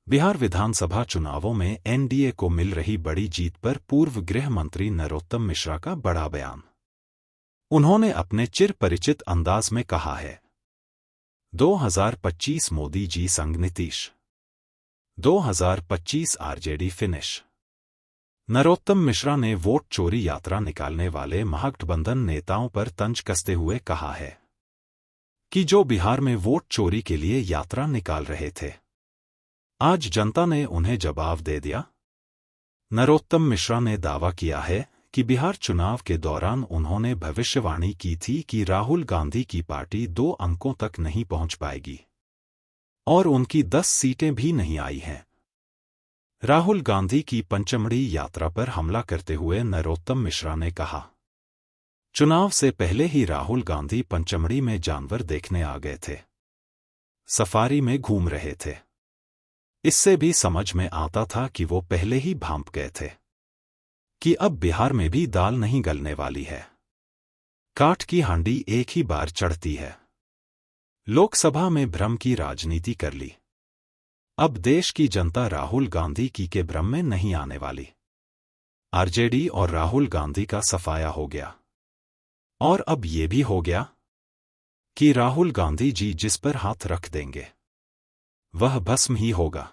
बिहार विधानसभा चुनावों में एनडीए को मिल रही बड़ी जीत पर पूर्व गृह मंत्री नरोत्तम मिश्रा का बड़ा बयान। उन्होंने अपने चिर परिचित अंदाज में कहा है, 2025 मोदी जी संग नीतीश, 2025 आरजेडी फिनिश। नरोत्तम मिश्रा ने वोट चोरी यात्रा निकालने वाले महागठबंधन नेताओं पर तंज कसते हुए कहा है कि जो बिहार में वोट चोरी के लिए यात्रा निकाल रहे थे, आज जनता ने उन्हें जवाब दे दिया। नरोत्तम मिश्रा ने दावा किया है कि बिहार चुनाव के दौरान उन्होंने भविष्यवाणी की थी कि राहुल गांधी की पार्टी 2 अंकों तक नहीं पहुंच पाएगी और उनकी 10 सीटें भी नहीं आई हैं। राहुल गांधी की पंचमढ़ी यात्रा पर हमला करते हुए नरोत्तम मिश्रा ने कहा, चुनाव से पहले ही राहुल गांधी पंचमढ़ी में जानवर देखने आ गए थे, सफारी में घूम रहे थे। इससे भी समझ में आता था कि वो पहले ही भांप गए थे कि अब बिहार में भी दाल नहीं गलने वाली है। काठ की हांडी एक ही बार चढ़ती है। लोकसभा में भ्रम की राजनीति कर ली। अब देश की जनता राहुल गांधी की के भ्रम में नहीं आने वाली। आरजेडी और राहुल गांधी का सफाया हो गया और अब ये भी हो गया कि राहुल गांधी जी जिस पर हाथ रख देंगे वह भस्म ही होगा।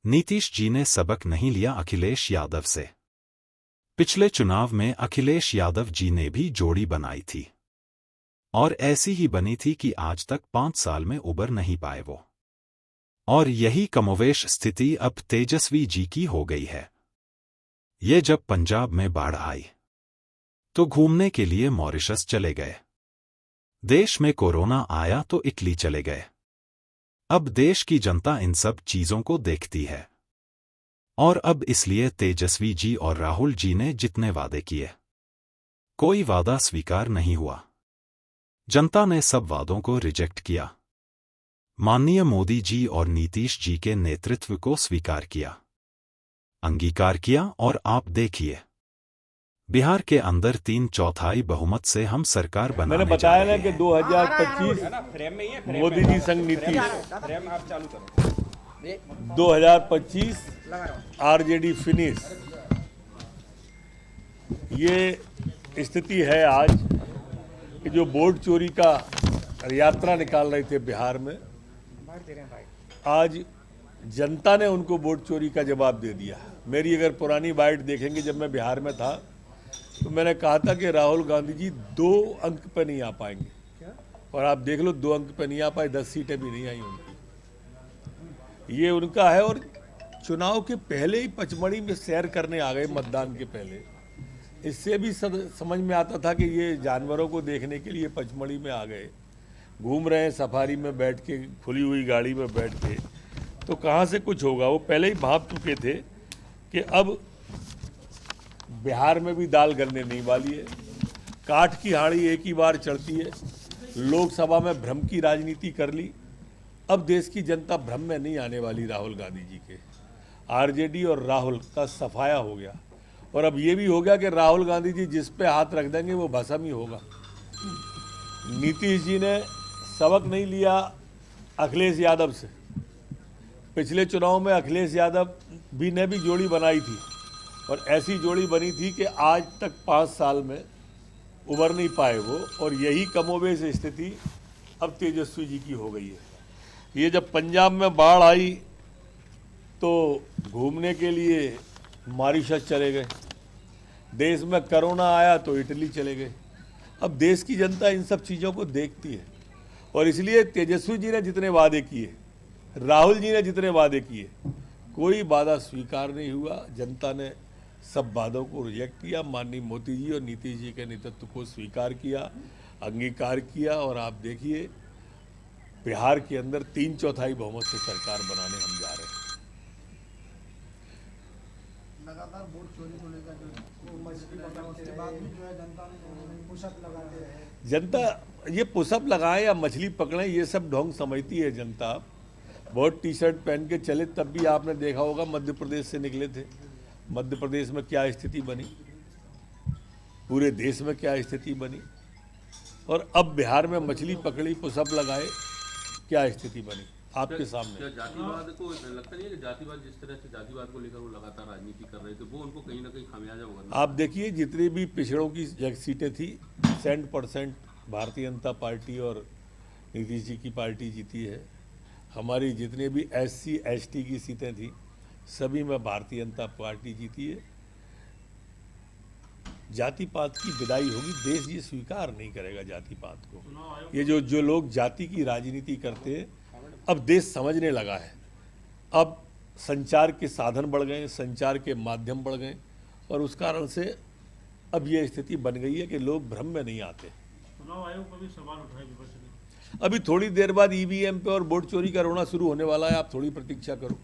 नीतीश जी ने सबक नहीं लिया अखिलेश यादव से। पिछले चुनाव में अखिलेश यादव जी ने भी जोड़ी बनाई थी और ऐसी ही बनी थी कि आज तक 5 साल में उबर नहीं पाए वो। और यही कमोवेश स्थिति अब तेजस्वी जी की हो गई है। ये जब पंजाब में बाढ़ आई तो घूमने के लिए मॉरिशस चले गए। देश में कोरोना आया तो इटली चले गए। अब देश की जनता इन सब चीजों को देखती है और अब इसलिए तेजस्वी जी और राहुल जी ने जितने वादे किए, कोई वादा स्वीकार नहीं हुआ। जनता ने सब वादों को रिजेक्ट किया। माननीय मोदी जी और नीतीश जी के नेतृत्व को स्वीकार किया, अंगीकार किया और आप देखिए, बिहार के अंदर 3/4 बहुमत से हम सरकार बनाने मैंने बताया ना कि 2025 मोदी जी संग नीतीश, 2025 आरजेडी फिनिश। ये स्थिति है आज कि जो वोट चोरी का यात्रा निकाल रहे थे बिहार में, आज जनता ने उनको वोट चोरी का जवाब दे दिया। मेरी अगर पुरानी बाइट देखेंगे, जब मैं बिहार में था तो मैंने कहा था कि राहुल गांधी जी 2 अंक पे नहीं आ पाएंगे और आप देख लो 2 अंक पे नहीं आ पाए, 10 सीटें भी नहीं आई उनकी। ये उनका है। और चुनाव के पहले ही पचमढ़ी में सैर करने आ गए, मतदान के पहले। इससे भी समझ में आता था कि ये जानवरों को देखने के लिए पचमढ़ी में आ गए, घूम रहे हैं सफारी में बैठ के, खुली हुई गाड़ी में बैठ के। तो कहाँ से कुछ होगा, वो पहले ही भाप चुके थे कि अब बिहार में भी दाल गलने नहीं वाली है। काठ की हाड़ी एक ही बार चढ़ती है। लोकसभा में भ्रम की राजनीति कर ली। अब देश की जनता भ्रम में नहीं आने वाली राहुल गांधी जी के। आरजेडी और राहुल का सफाया हो गया और अब ये भी हो गया कि राहुल गांधी जी जिस पे हाथ रख देंगे वो भस्म ही होगा। नीतीश जी ने सबक नहीं लिया अखिलेश यादव से। पिछले चुनाव में अखिलेश यादव ने भी जोड़ी बनाई थी और ऐसी जोड़ी बनी थी कि आज तक 5 साल में उबर नहीं पाए वो। और यही कमोबेश स्थिति अब तेजस्वी जी की हो गई है। ये जब पंजाब में बाढ़ आई तो घूमने के लिए मॉरिशस चले गए। देश में कोरोना आया तो इटली चले गए। अब देश की जनता इन सब चीज़ों को देखती है और इसलिए तेजस्वी जी ने जितने वादे किए, राहुल जी ने जितने वादे किए, कोई वादा स्वीकार नहीं हुआ। जनता ने सब वादों को रिजेक्ट किया। माननीय मोदी जी और नीतीश जी के नेतृत्व को स्वीकार किया, अंगीकार किया और आप देखिए बिहार के अंदर 3/4 बहुमत से सरकार बनाने हम जा रहे हैं। लगातार वोट चोरी को लेकर उसके बाद भी जो है जनता ने पुशअप लगाते रहे। जनता ये पुशअप लगाएं या मछली पकड़ें, ये सब ढोंग समझती है जनता। बहुत टी-शर्ट पहन के चले, तब भी आपने देखा होगा मध्य प्रदेश से निकले थे। मध्य प्रदेश में क्या स्थिति बनी, पूरे देश में क्या स्थिति बनी, और अब बिहार में मछली पकड़ी, पुशअप लगाए, क्या स्थिति बनी। आपके सामने। क्या जातिवाद को लगता नहीं है कि जातिवाद जिस तरह से जातिवाद को लेकर वो लगातार राजनीति कर रहे थे वो उनको कहीं ना कहीं खामियाजा भुगतना। आप देखिए जितनी भी पिछड़ों की सीटें थी 100% भारतीय जनता पार्टी और नीतीश जी की पार्टी जीती है। हमारी जितने भी SC ST की सीटें थी सभी में भारतीय जनता पार्टी जीती है। जाति पात की विदाई होगी, देश ये स्वीकार नहीं करेगा जाति पात को। ये जो लोग जाति की राजनीति करते हैं अब देश समझने लगा है। अब संचार के साधन बढ़ गए, संचार के माध्यम बढ़ गए और उस कारण से अब ये स्थिति बन गई है कि लोग भ्रम में नहीं आते। चुनाव आयोग पर भी सवाल उठाए विपक्ष ने। अभी थोड़ी देर बाद EVM पे और वोट चोरी का रोना शुरू होने वाला है, आप थोड़ी प्रतीक्षा करो।